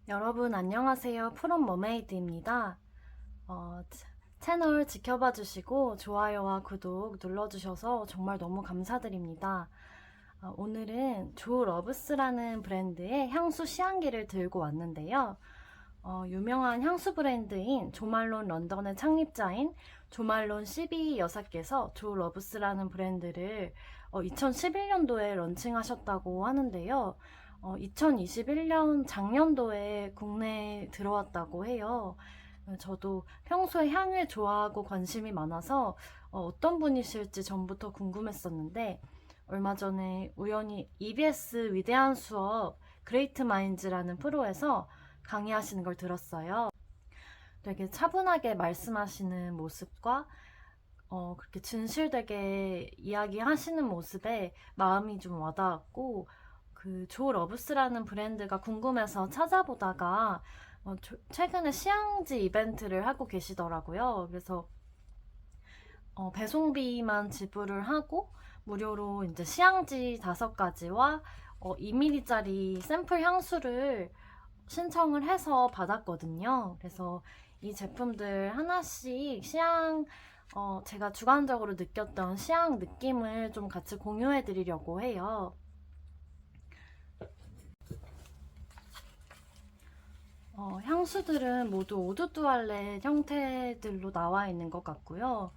여러분 안녕하세요. 프롬 머메이드입니다. 어, 채널 지켜봐 주시고 좋아요와 구독 눌러주셔서 정말 너무 감사드립니다. 오늘은 조 러브스라는 브랜드의 향수 시향기를 들고 왔는데요. 유명한 향수 브랜드인 조말론 런던의 창립자인 조말론 CB 여사께서 조 러브스라는 브랜드를 2011년도에 런칭하셨다고 하는데요. 2021년 작년도에 국내에 들어왔다고 해요. 저도 평소에 향을 좋아하고 관심이 많아서 어떤 분이실지 전부터 궁금했었는데 얼마 전에 우연히 EBS 위대한 수업 그레이트 마인즈라는 프로에서 강의하시는 걸 들었어요. 되게 차분하게 말씀하시는 모습과 그렇게 진실되게 이야기하시는 모습에 마음이 좀 와닿았고 그 조 러브스라는 브랜드가 궁금해서 찾아보다가 최근에 시향지 이벤트를 하고 계시더라고요. 그래서 배송비만 지불을 하고 무료로 이제 시향지 5가지와 2ml짜리 샘플 향수를 신청을 해서 받았거든요. 그래서 이 제품들 하나씩 제가 주관적으로 느꼈던 시향 느낌을 좀 같이 공유해 드리려고 해요. 향수들은 모두 오드 뚜알렛 형태들로 나와 있는 것 같고요.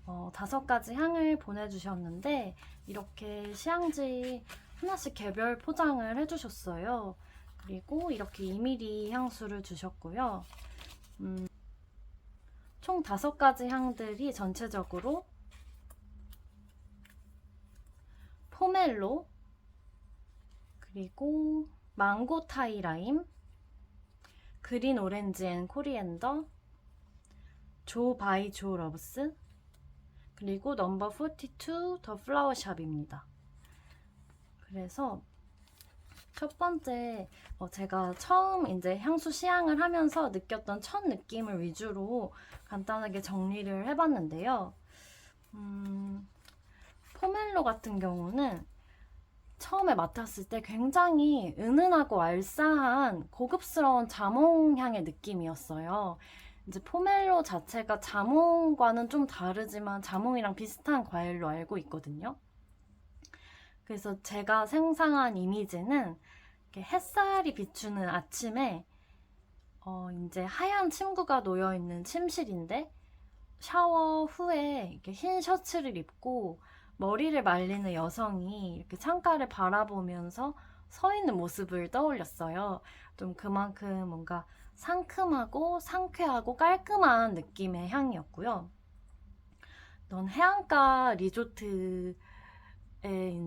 5가지 향을 보내주셨는데 이렇게 시향지 하나씩 개별 포장을 해주셨어요. 그리고 이렇게 2ml 향수를 주셨고요. 총 5가지 향들이 전체적으로 포멜로, 그리고 망고 타이 라임, 그린 오렌지 앤 코리앤더, 조 바이 조 러브스, 그리고 넘버 42 더 플라워 샵입니다. 그래서 첫 번째 제가 처음 이제 향수 시향을 하면서 느꼈던 첫 느낌을 위주로 간단하게 정리를 해봤는데요. 포멜로 같은 경우는 처음에 맡았을 때 굉장히 은은하고 알싸한 고급스러운 자몽향의 느낌이었어요. 이제 포멜로 자체가 자몽과는 좀 다르지만 자몽이랑 비슷한 과일로 알고 있거든요. 그래서 제가 상상한 이미지는 이렇게 햇살이 비추는 아침에 이제 하얀 침구가 놓여 있는 침실인데 샤워 후에 이렇게 흰 셔츠를 입고 머리를 말리는 여성이 이렇게 창가를 바라보면서 서 있는 모습을 떠올렸어요. 좀 그만큼 뭔가 상큼하고 상쾌하고 깔끔한 느낌의 향이었고요. 넌 해안가 리조트에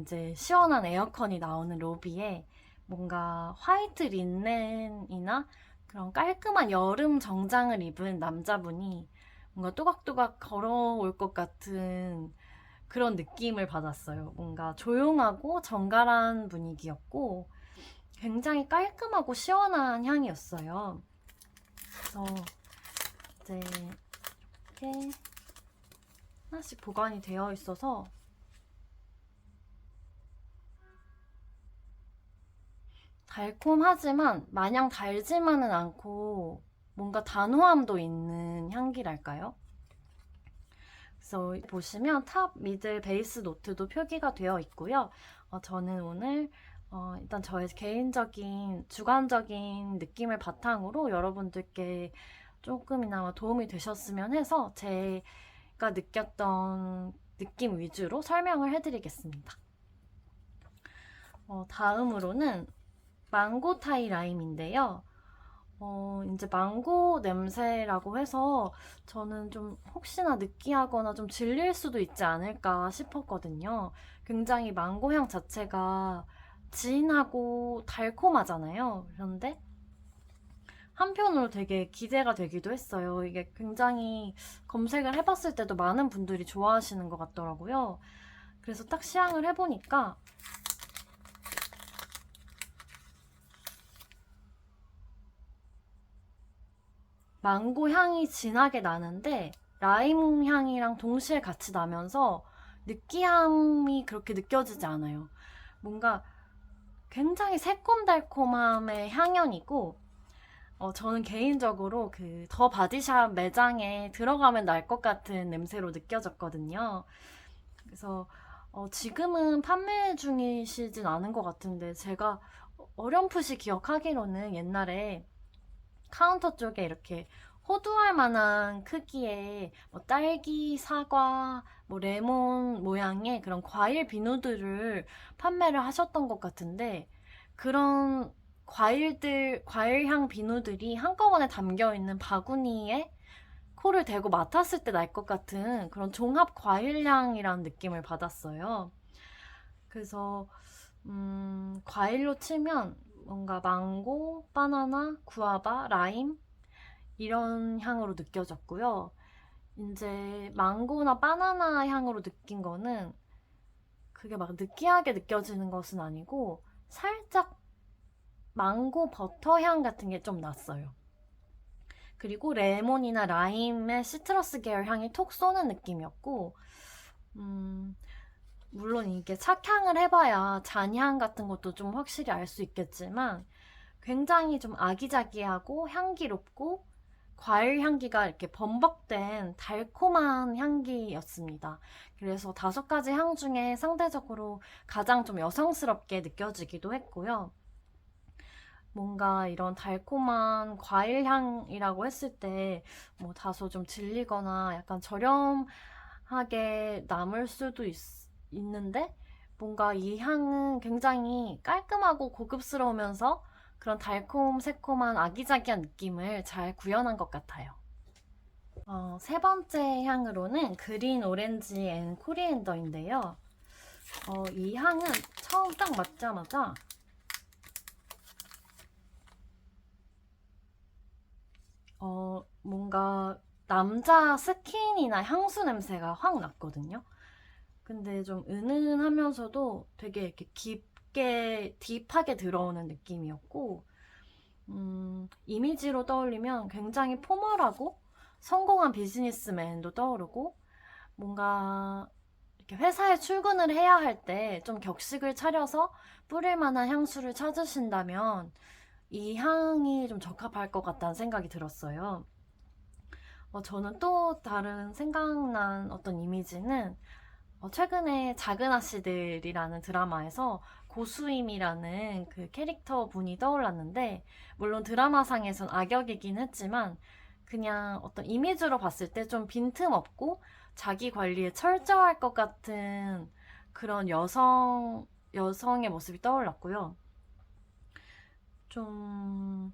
이제 시원한 에어컨이 나오는 로비에 뭔가 화이트 린넨이나 그런 깔끔한 여름 정장을 입은 남자분이 뭔가 또각또각 걸어올 것 같은 그런 느낌을 받았어요. 뭔가 조용하고 정갈한 분위기였고 굉장히 깔끔하고 시원한 향이었어요. 그래서 이제 이렇게 하나씩 보관이 되어 있어서 달콤하지만 마냥 달지만은 않고 뭔가 단호함도 있는 향기랄까요? 그래서 보시면 탑, 미들, 베이스 노트도 표기가 되어 있고요. 저는 오늘 일단 저의 개인적인 주관적인 느낌을 바탕으로 여러분들께 조금이나마 도움이 되셨으면 해서 제가 느꼈던 느낌 위주로 설명을 해드리겠습니다. 다음으로는 망고 타이 라임인데요. 이제 망고 냄새라고 해서 저는 좀 혹시나 느끼하거나 좀 질릴 수도 있지 않을까 싶었거든요. 굉장히 망고 향 자체가 진하고 달콤하잖아요. 그런데 한편으로 되게 기대가 되기도 했어요. 이게 굉장히 검색을 해봤을 때도 많은 분들이 좋아하시는 것 같더라고요. 그래서 딱 시향을 해보니까 망고 향이 진하게 나는데 라임 향이랑 동시에 같이 나면서 느끼함이 그렇게 느껴지지 않아요. 뭔가 굉장히 새콤달콤함의 향연이고 저는 개인적으로 그 더 바디샵 매장에 들어가면 날 것 같은 냄새로 느껴졌거든요. 그래서 지금은 판매 중이시진 않은 것 같은데 제가 어렴풋이 기억하기로는 옛날에 카운터 쪽에 이렇게 호두알 만한 크기의 뭐 딸기, 사과, 뭐 레몬 모양의 그런 과일 비누들을 판매를 하셨던 것 같은데 그런 과일향 비누들이 한꺼번에 담겨 있는 바구니에 코를 대고 맡았을 때 날 것 같은 그런 종합 과일향이라는 느낌을 받았어요. 그래서 과일로 치면 뭔가 망고, 바나나, 구아바, 라임 이런 향으로 느껴졌고요. 이제 망고나 바나나 향으로 느낀 거는 그게 막 느끼하게 느껴지는 것은 아니고 살짝 망고 버터 향 같은 게 좀 났어요. 그리고 레몬이나 라임의 시트러스 계열 향이 톡 쏘는 느낌이었고, 음, 물론 이게 착향을 해봐야 잔향 같은 것도 좀 확실히 알 수 있겠지만 굉장히 좀 아기자기하고 향기롭고 과일 향기가 이렇게 범벅된 달콤한 향기였습니다. 그래서 5가지 향 중에 상대적으로 가장 좀 여성스럽게 느껴지기도 했고요. 뭔가 이런 달콤한 과일 향이라고 했을 때 뭐 다소 좀 질리거나 약간 저렴하게 남을 수도 있는데 뭔가 이 향은 굉장히 깔끔하고 고급스러우면서 그런 달콤 새콤한 아기자기한 느낌을 잘 구현한 것 같아요. 세 번째 향으로는 그린 오렌지 앤 코리앤더인데요. 이 향은 처음 딱 맡자마자 뭔가 남자 스킨이나 향수 냄새가 확 났거든요. 근데 좀 은은하면서도 되게 이렇게 깊게 딥하게 들어오는 느낌이었고, 이미지로 떠올리면 굉장히 포멀하고 성공한 비즈니스맨도 떠오르고, 뭔가 이렇게 회사에 출근을 해야 할 때 좀 격식을 차려서 뿌릴 만한 향수를 찾으신다면 이 향이 좀 적합할 것 같다는 생각이 들었어요. 저는 또 다른 생각난 어떤 이미지는 최근에 작은 아씨들이라는 드라마에서 고수임이라는 그 캐릭터 분이 떠올랐는데, 물론 드라마상에선 악역이긴 했지만, 그냥 어떤 이미지로 봤을 때 좀 빈틈없고 자기 관리에 철저할 것 같은 그런 여성의 모습이 떠올랐고요. 좀,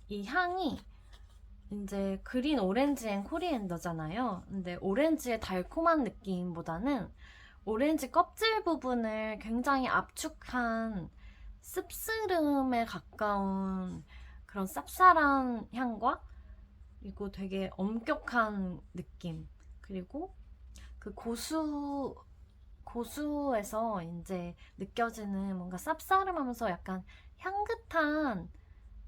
이 향이 이제 그린 오렌지 앤 코리앤더잖아요. 근데 오렌지의 달콤한 느낌보다는 오렌지 껍질 부분을 굉장히 압축한 씁쓸음에 가까운 그런 쌉쌀한 향과 그리고 되게 엄격한 느낌. 그리고 그 고수에서 이제 느껴지는 뭔가 쌉싸름하면서 약간 향긋한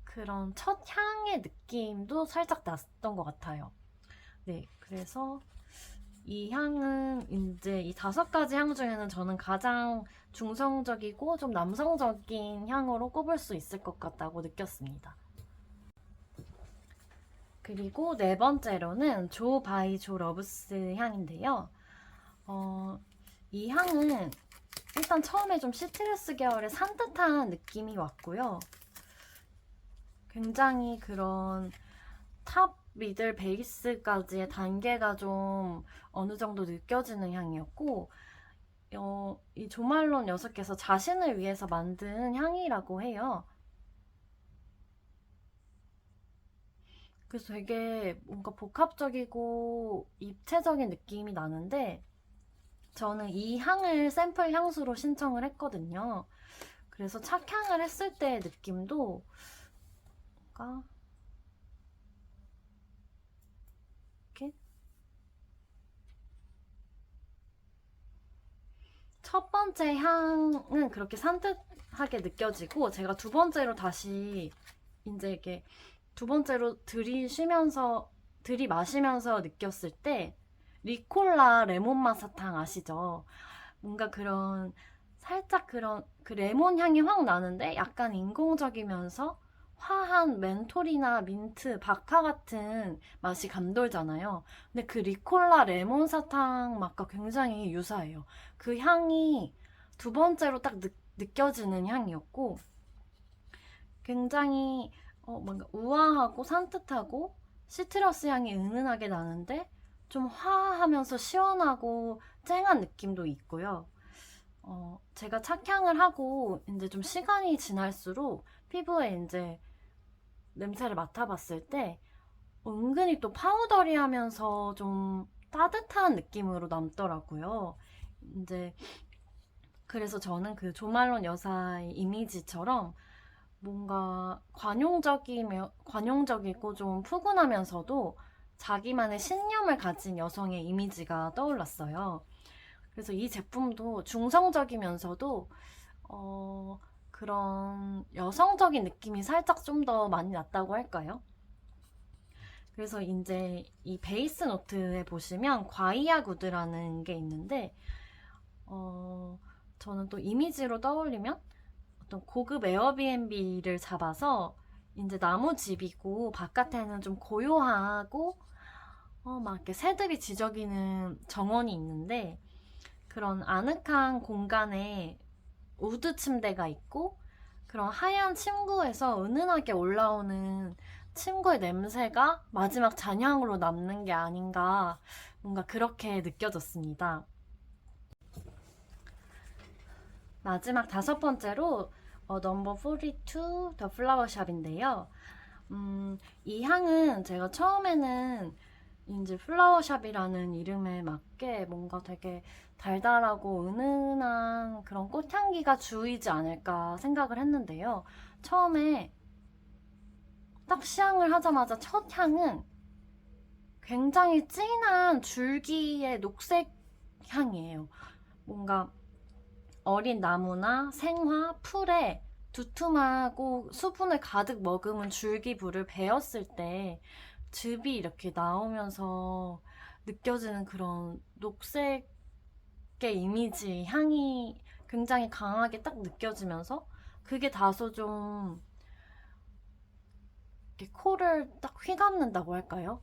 그런 첫 향의 느낌도 살짝 났던 것 같아요. 네, 그래서 이 향은 이제 이 5가지 향 중에는 저는 가장 중성적이고 좀 남성적인 향으로 꼽을 수 있을 것 같다고 느꼈습니다. 그리고 네 번째로는 조 바이 조 러브스 향인데요. 이 향은 일단 처음에 좀 시트러스 계열의 산뜻한 느낌이 왔고요. 굉장히 그런 탑, 미들, 베이스까지의 단계가 좀 어느 정도 느껴지는 향이었고, 이 조말론 녀석께서 자신을 위해서 만든 향이라고 해요. 그래서 되게 뭔가 복합적이고 입체적인 느낌이 나는데, 저는 이 향을 샘플 향수로 신청을 했거든요. 그래서 착향을 했을 때의 느낌도 뭔가 이렇게 첫 번째 향은 그렇게 산뜻하게 느껴지고 제가 두 번째로 다시 이제 이렇게 두 번째로 들이마시면서 느꼈을 때 리콜라 레몬 마사탕 아시죠? 뭔가 그런 살짝 그런 그 레몬 향이 확 나는데 약간 인공적이면서 화한 멘톨이나 민트, 바카 같은 맛이 감돌잖아요. 근데 그 리콜라 레몬 사탕 맛과 굉장히 유사해요. 그 향이 두 번째로 딱 느껴지는 향이었고, 굉장히 뭔가 우아하고 산뜻하고 시트러스 향이 은은하게 나는데 좀 화하면서 시원하고 쨍한 느낌도 있고요. 제가 착향을 하고 이제 좀 시간이 지날수록 피부에 이제 냄새를 맡아봤을 때 은근히 또 파우더리하면서 좀 따뜻한 느낌으로 남더라고요. 이제 그래서 저는 그 조말론 여사의 이미지처럼 뭔가 관용적이고 좀 푸근하면서도 자기만의 신념을 가진 여성의 이미지가 떠올랐어요. 그래서 이 제품도 중성적이면서도 그런 여성적인 느낌이 살짝 좀 더 많이 났다고 할까요? 그래서 이제 이 베이스 노트에 보시면 과이아 구드라는 게 있는데 저는 또 이미지로 떠올리면 어떤 고급 에어비앤비를 잡아서 이제 나무 집이고 바깥에는 좀 고요하고 막 이렇게 새들이 지저귀는 정원이 있는데 그런 아늑한 공간에 우드 침대가 있고 그런 하얀 침구에서 은은하게 올라오는 침구의 냄새가 마지막 잔향으로 남는 게 아닌가 뭔가 그렇게 느껴졌습니다. 마지막 다섯 번째로 넘버 42 더 플라워 샵인데요. 이 향은 제가 처음에는 이제 플라워샵이라는 이름에 맞게 뭔가 되게 달달하고 은은한 그런 꽃향기가 주이지 않을까 생각을 했는데요. 처음에 딱 시향을 하자마자 첫 향은 굉장히 진한 줄기의 녹색 향이에요. 뭔가 어린 나무나 생화, 풀에 두툼하고 수분을 가득 머금은 줄기부를 베었을 때 즙이 이렇게 나오면서 느껴지는 그런 녹색의 이미지, 향이 굉장히 강하게 딱 느껴지면서 그게 다소 좀 이렇게 코를 딱 휘감는다고 할까요?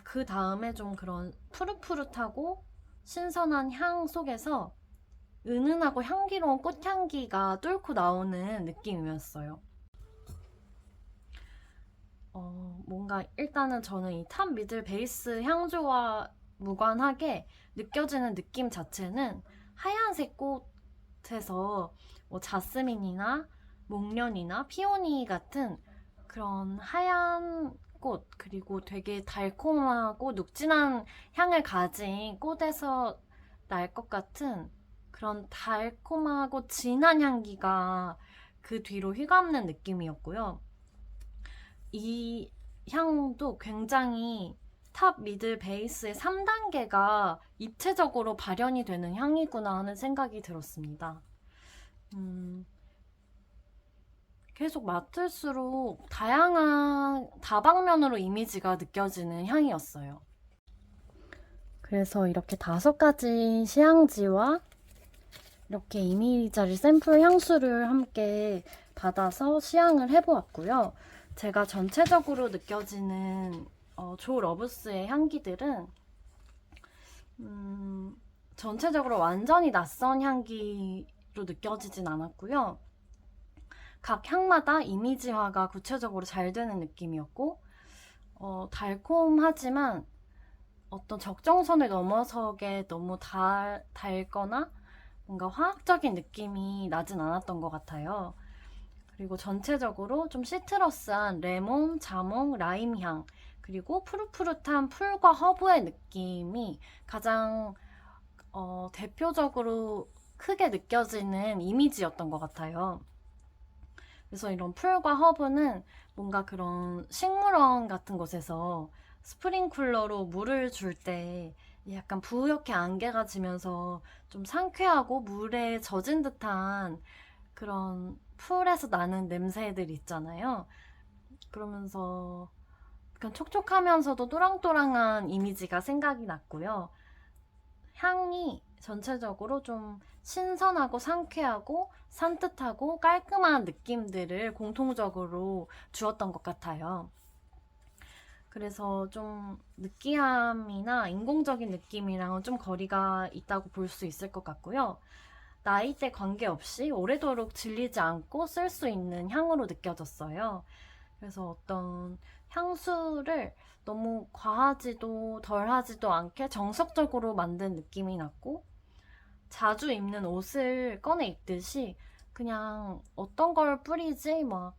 그 다음에 좀 그런 푸릇푸릇하고 신선한 향 속에서 은은하고 향기로운 꽃향기가 뚫고 나오는 느낌이었어요. 뭔가 일단은 저는 이 탑 미들 베이스 향조와 무관하게 느껴지는 느낌 자체는 하얀색 꽃에서 뭐 자스민이나 목련이나 피오니 같은 그런 하얀 꽃 그리고 되게 달콤하고 눅진한 향을 가진 꽃에서 날 것 같은 그런 달콤하고 진한 향기가 그 뒤로 휘감는 느낌이었고요. 이 향도 굉장히 탑, 미들, 베이스의 3단계가 입체적으로 발현이 되는 향이구나 하는 생각이 들었습니다. 계속 맡을수록 다양한 다방면으로 이미지가 느껴지는 향이었어요. 그래서 이렇게 5가지 시향지와 이렇게 2ml짜리 샘플 향수를 함께 받아서 시향을 해보았고요. 제가 전체적으로 느껴지는 조 러브스의 향기들은 전체적으로 완전히 낯선 향기로 느껴지진 않았고요. 각 향마다 이미지화가 구체적으로 잘 되는 느낌이었고 달콤하지만 어떤 적정선을 넘어서게 너무 달거나 뭔가 화학적인 느낌이 나진 않았던 것 같아요. 그리고 전체적으로 좀 시트러스한 레몬, 자몽, 라임 향 그리고 푸릇푸릇한 풀과 허브의 느낌이 가장 대표적으로 크게 느껴지는 이미지였던 것 같아요. 그래서 이런 풀과 허브는 뭔가 그런 식물원 같은 곳에서 스프링쿨러로 물을 줄 때 약간 부옇게 안개가 지면서 좀 상쾌하고 물에 젖은 듯한 그런 풀에서 나는 냄새들 있잖아요. 그러면서 약간 촉촉하면서도 또랑또랑한 이미지가 생각이 났고요. 향이 전체적으로 좀 신선하고 상쾌하고 산뜻하고 깔끔한 느낌들을 공통적으로 주었던 것 같아요. 그래서 좀 느끼함이나 인공적인 느낌이랑은 좀 거리가 있다고 볼 수 있을 것 같고요. 나이대 관계없이 오래도록 질리지 않고 쓸 수 있는 향으로 느껴졌어요. 그래서 어떤 향수를 너무 과하지도 덜하지도 않게 정석적으로 만든 느낌이 났고, 자주 입는 옷을 꺼내 입듯이 그냥 어떤 걸 뿌리지 막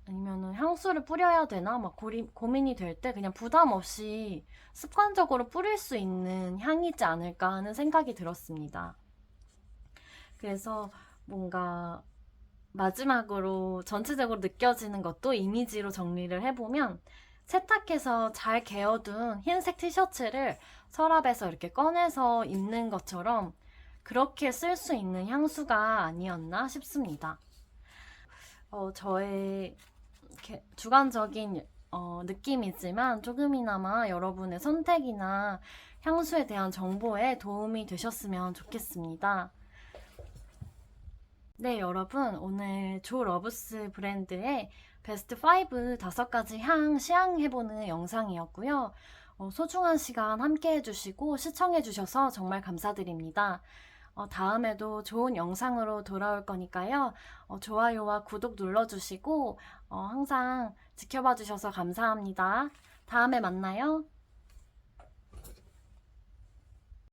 아니면은 향수를 뿌려야 되나 막 고민이 될 때 그냥 부담 없이 습관적으로 뿌릴 수 있는 향이지 않을까 하는 생각이 들었습니다. 그래서 뭔가 마지막으로 전체적으로 느껴지는 것도 이미지로 정리를 해보면, 세탁해서 잘 개어둔 흰색 티셔츠를 서랍에서 이렇게 꺼내서 입는 것처럼 그렇게 쓸 수 있는 향수가 아니었나 싶습니다. 저의 주관적인 느낌이지만 조금이나마 여러분의 선택이나 향수에 대한 정보에 도움이 되셨으면 좋겠습니다. 네, 여러분, 오늘 조 러브스 브랜드의 베스트 5 5가지 향 시향해보는 영상이었고요. 소중한 시간 함께 해주시고 시청해주셔서 정말 감사드립니다. 다음에도 좋은 영상으로 돌아올 거니까요. 좋아요와 구독 눌러주시고 항상 지켜봐 주셔서 감사합니다. 다음에 만나요.